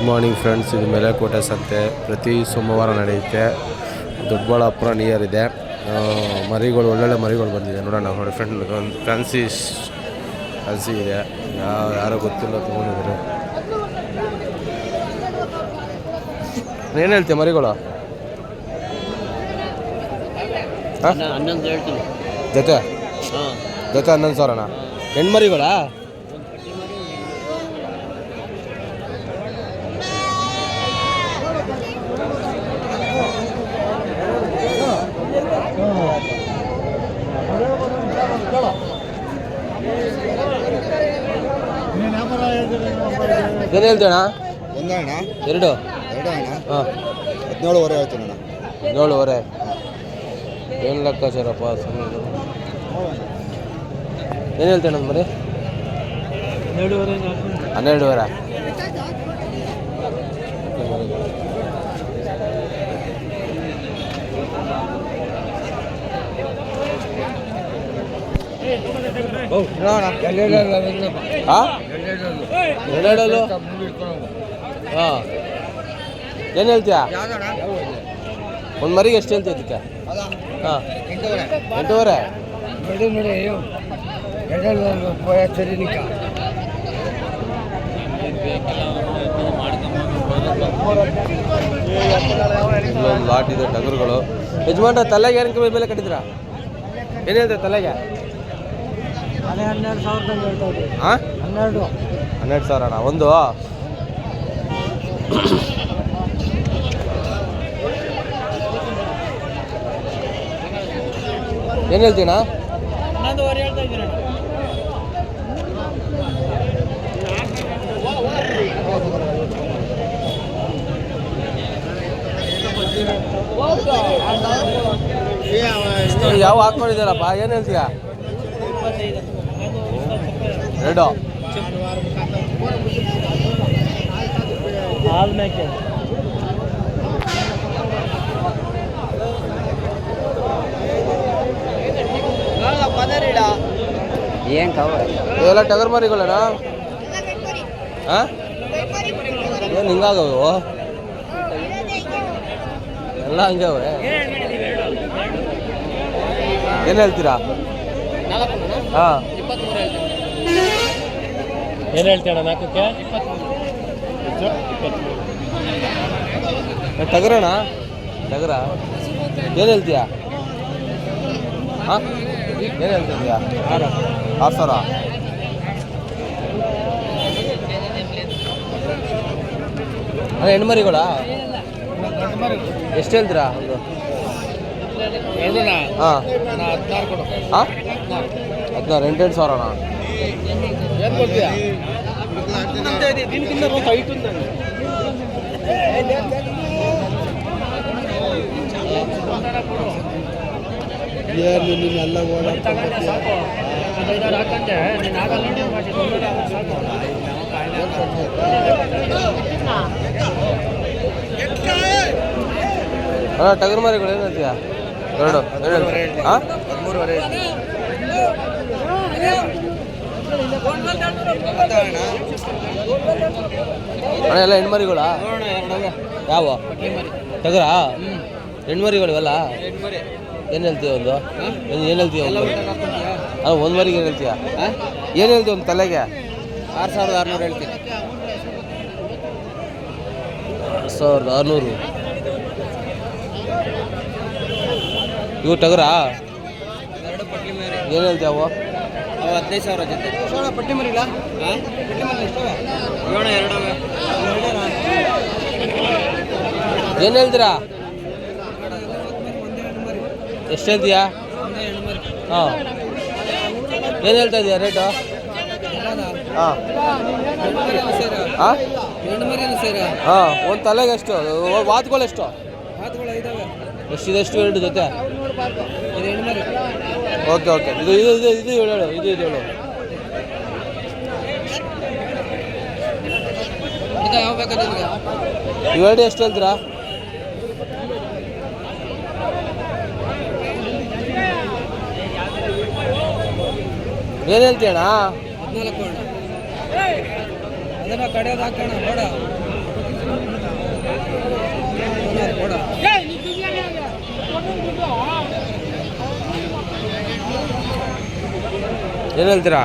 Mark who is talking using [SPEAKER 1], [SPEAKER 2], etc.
[SPEAKER 1] Morning friends, ಇದು ಮೇಲೆಕೋಟೆ ಸಂತೆ ಪ್ರತಿ ಸೋಮವಾರ ನಡೆಯುತ್ತೆ. ದೊಡ್ಡಬಳ್ಳಾಪುರ ನಿಯರ್ ಇದೆ. ಮರಿಗಳು ಒಳ್ಳೊಳ್ಳೆ ಮರಿಗಳು ಬಂದಿದೆ ನೋಡೋಣ. ನೋಡಿ ಫ್ರೆಂಡ್, ಒಂದು ಫ್ಯಾನ್ಸಿ ಇದೆ. ಯಾರೋ ಗೊತ್ತಿಲ್ಲ ತೊಗೊಂಡಿದ್ದಾರೆ. ಏನು ಹೇಳ್ತೀಯ ಮರಿಗಳು? ಜೊತೆ 11,000 ಹೆಣ್ಣು ಮರಿಗಳಾ? ಏನು ಹೇಳ್ತೀಯಣ್ಣ?
[SPEAKER 2] ಒಂದಣ್ಣ
[SPEAKER 1] ಎರಡು
[SPEAKER 2] ಹಾಂ 17,500 ಹೇಳ್ತೀನಿ ಅಣ್ಣ.
[SPEAKER 1] 17,500 ಏನು ಲೆಕ್ಕಾಚಾರಪ್ಪ? ಏನು ಹೇಳ್ತೀಯಣ್ಣ ಮರಿ? 12,500. ಎರಡೆರಡು ಹಾಂ. ಏನು ಹೇಳ್ತೀಯ? ಒಂದು ಮರಿಗೆ ಎಷ್ಟು ಹೇಳ್ತೀಯ ಅದಕ್ಕೆ? ಹಾಂ 8,500. ಇಲ್ಲೊಂದು ಲಾಟ್ ಇದೆ ಟಗರುಗಳು. ಯಜಮಾನ್ರ ತಲೆಗೆ ಏನು ಕಮ್ಮಿ ಬೆಲೆ ಕಟ್ಟಿದ್ರಾ? ಏನು ಹೇಳ್ತೀಯ ತಲೆಗೆ?
[SPEAKER 2] 12,000
[SPEAKER 1] ಹಾಂ 12,000 ಅಣ್ಣ ಒಂದು. ಏನು ಹೇಳ್ತೀನ? ಯಾವ ಹಾಕೊಂಡಿದ್ದಾರಪ್ಪ? ಏನು ಹೇಳ್ತೀಯ? 2
[SPEAKER 2] ಏನು ಕವರ್
[SPEAKER 1] ಇವೆಲ್ಲ ಟಗರ್ ಮರಿಗಳಣ್ಣ? ಹಾಂ ಏನು ಹಿಂಗಾಗವು? ಎಲ್ಲ ಹಂಗೆ ಅವೆ. ಏನು ಹೇಳ್ತೀರಾ? ಹಾಂ
[SPEAKER 3] ಏನು ಹೇಳ್ತೀಯಣ್ಣ? 4ಕ್ಕೆ
[SPEAKER 1] ಟಗರಣ್ಣ? ಟಗರ ಏನು ಹೇಳ್ತೀಯ? ಹಾಂ ಏನು ಹೇಳ್ತಿದ್ದೀಯ? 6,000. ಅಲ್ಲ ಹೆಣ್ಣು ಮರಿಗಳಾ? ಎಷ್ಟು ಹೇಳ್ತೀರಾ ಒಂದು? ಹಾಂ 16 8,000 ಅಣ್ಣ. ಏನು ಕೊಡ್ತೀಯಾ?
[SPEAKER 2] ಎಲ್ಲ
[SPEAKER 1] ಅಣ್ಣ ಟಗರ್ ಮರಿಗಳು ಏನು ಹೇಳ್ತೀಯಾ? 2 ಏನು ಹೇಳ್ತೀಯ? ಹಾಂ
[SPEAKER 2] 13,500
[SPEAKER 1] ಅಣ್ಣ ಎಲ್ಲ ಹೆಣ್ಮರಿಗಳಾ? ಯಾವ ಟಗರಾ? ಹೆಣ್ಮರಿಗಳು ಇವೆಲ್ಲ? ಏನು ಹೇಳ್ತೀಯ ಒಂದು? ಏನು ಹೇಳ್ತೀಯ ಒಂದು? ಅಲ್ಲ ಒಂದು ಮರಿಗೆ ಏನು ಹೇಳ್ತೀಯ? ಏನು ಹೇಳ್ತೀಯ ಒಂದು ತಲೆಗೆ?
[SPEAKER 2] 6,600 ಹೇಳ್ತೀನಿ.
[SPEAKER 1] 6,600. ಇವು ಟಗರಾ? ಏನು ಹೇಳ್ತೀಯ ಅವು?
[SPEAKER 2] 15,000 ಜೊತೆ ಪಟ್ಟಿ ಮರಿಲ್ಲ.
[SPEAKER 1] ಏನು ಹೇಳ್ತೀರಾ? ಎಷ್ಟು ಹೇಳ್ತೀಯಾ? ಹಾಂ ಏನು ಹೇಳ್ತಾ ಇದೀಯಾ ರೇಟು? ಹಾಂ ಹಾಂ ಹಾಂ ಒಂದು ತಲೆಗೆ ಎಷ್ಟು? ವಾತ್ಗಳು ಎಷ್ಟು? ಎಷ್ಟಿದೆ? ಎಷ್ಟು 2 ಜೊತೆ? Okay okay. ಇದು ಇದು ಇದು ಇದು ಹೇಳು. ಇದು ಇದು ಹೇಳು. ಇವೆರಡು ಎಷ್ಟು ಹೇಳ್ತೀರಾ? ಏನು ಹೇಳ್ತೀಯಣ್ಣ?
[SPEAKER 2] 14 ಅದನ್ನ ಕಡೆಯೋದು ಹಾಕೋಣ ಬೇಡ.
[SPEAKER 1] ಏನು ಹೇಳ್ತೀರಾ?